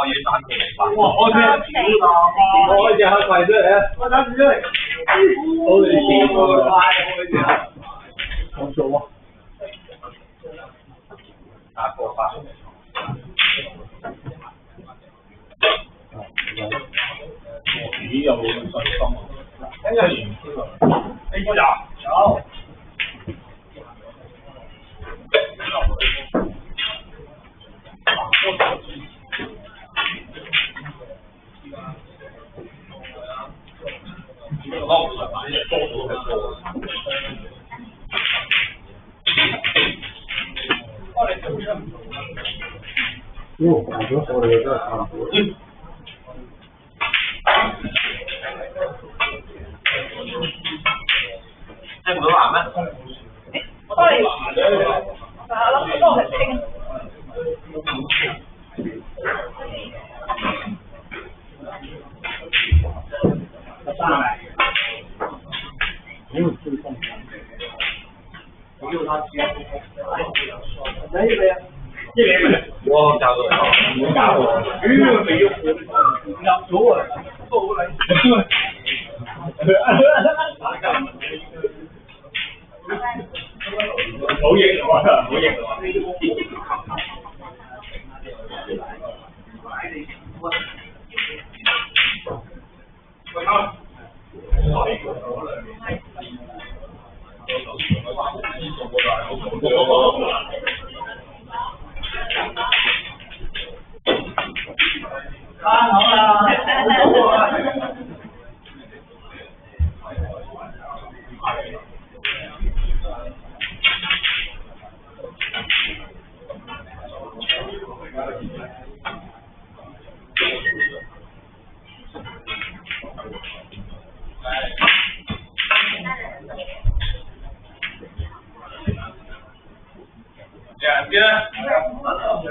我要3個禮拜。哇！我隻黑櫃出嚟啊！我打住出嚟。好你見喎，開隻啊！咁做啊？打過法。咦？有冇信心啊？跟住呢個有。我感觉好的有点差不多。聽唔到話咩？我幫你查咯，幫我清。我教到你，唔教我。未喐入咗啊！都好撚。好型喎，好型喎。好啦。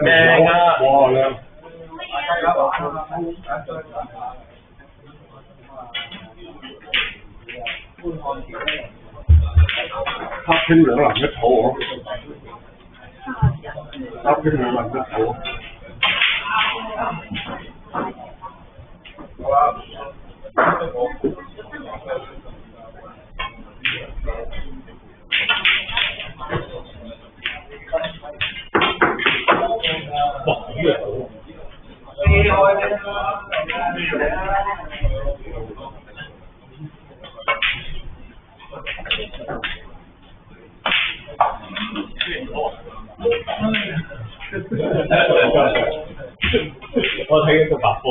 靚啊！哇靚！黑青兩男一草喎，黑青兩男一草。我睇緊個白科。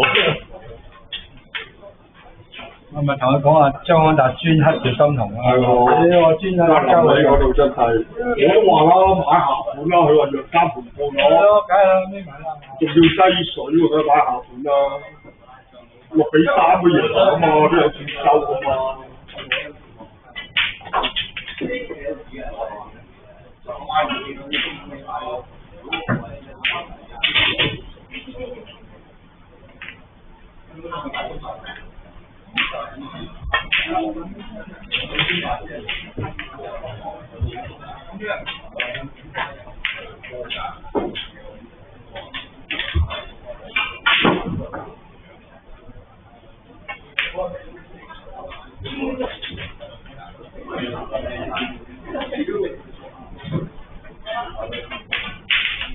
我咪同佢講話，張安達專黑住心同啊！係喎，呢個專黑交你嗰度真係，我都話啦，買下款啦，佢話藥監盤報咗，梗係啦，咩買啦？仲要雞水喎，佢買下款啦，6:3嘅贏啊嘛，都有錢收噶嘛。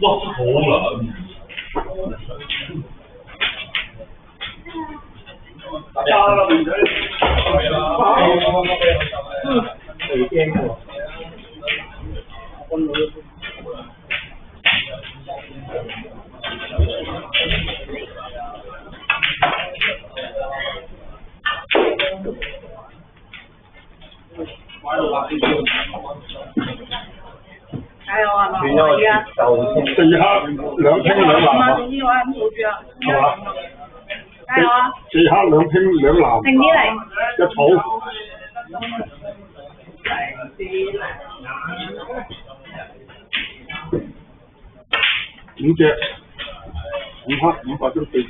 哇！好撚加啦，妹仔。係啦。最驚喎。加油啊！可以啊！四黑兩青兩藍。總之我係咁數住啊！係嘛？加油啊！四黑兩青兩藍。靜啲嚟。一草。5隻，5黑5白都40。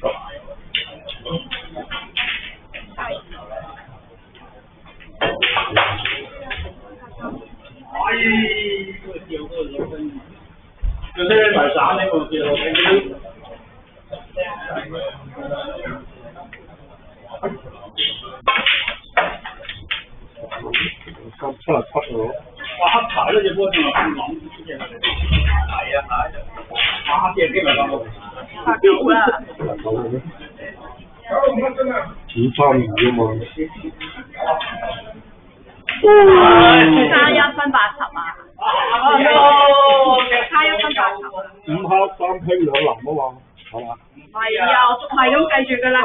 佢聽埋散呢個字落去。哇，黑柴嗰隻波仲係咁諗出嘅，係啊，打隻機咪咁咯。拍狗啦！532啊嘛。差1分80啊！差1分80啊5黑3青2藍啊嘛，係嘛？係啊，我捉埋咁計住㗎啦。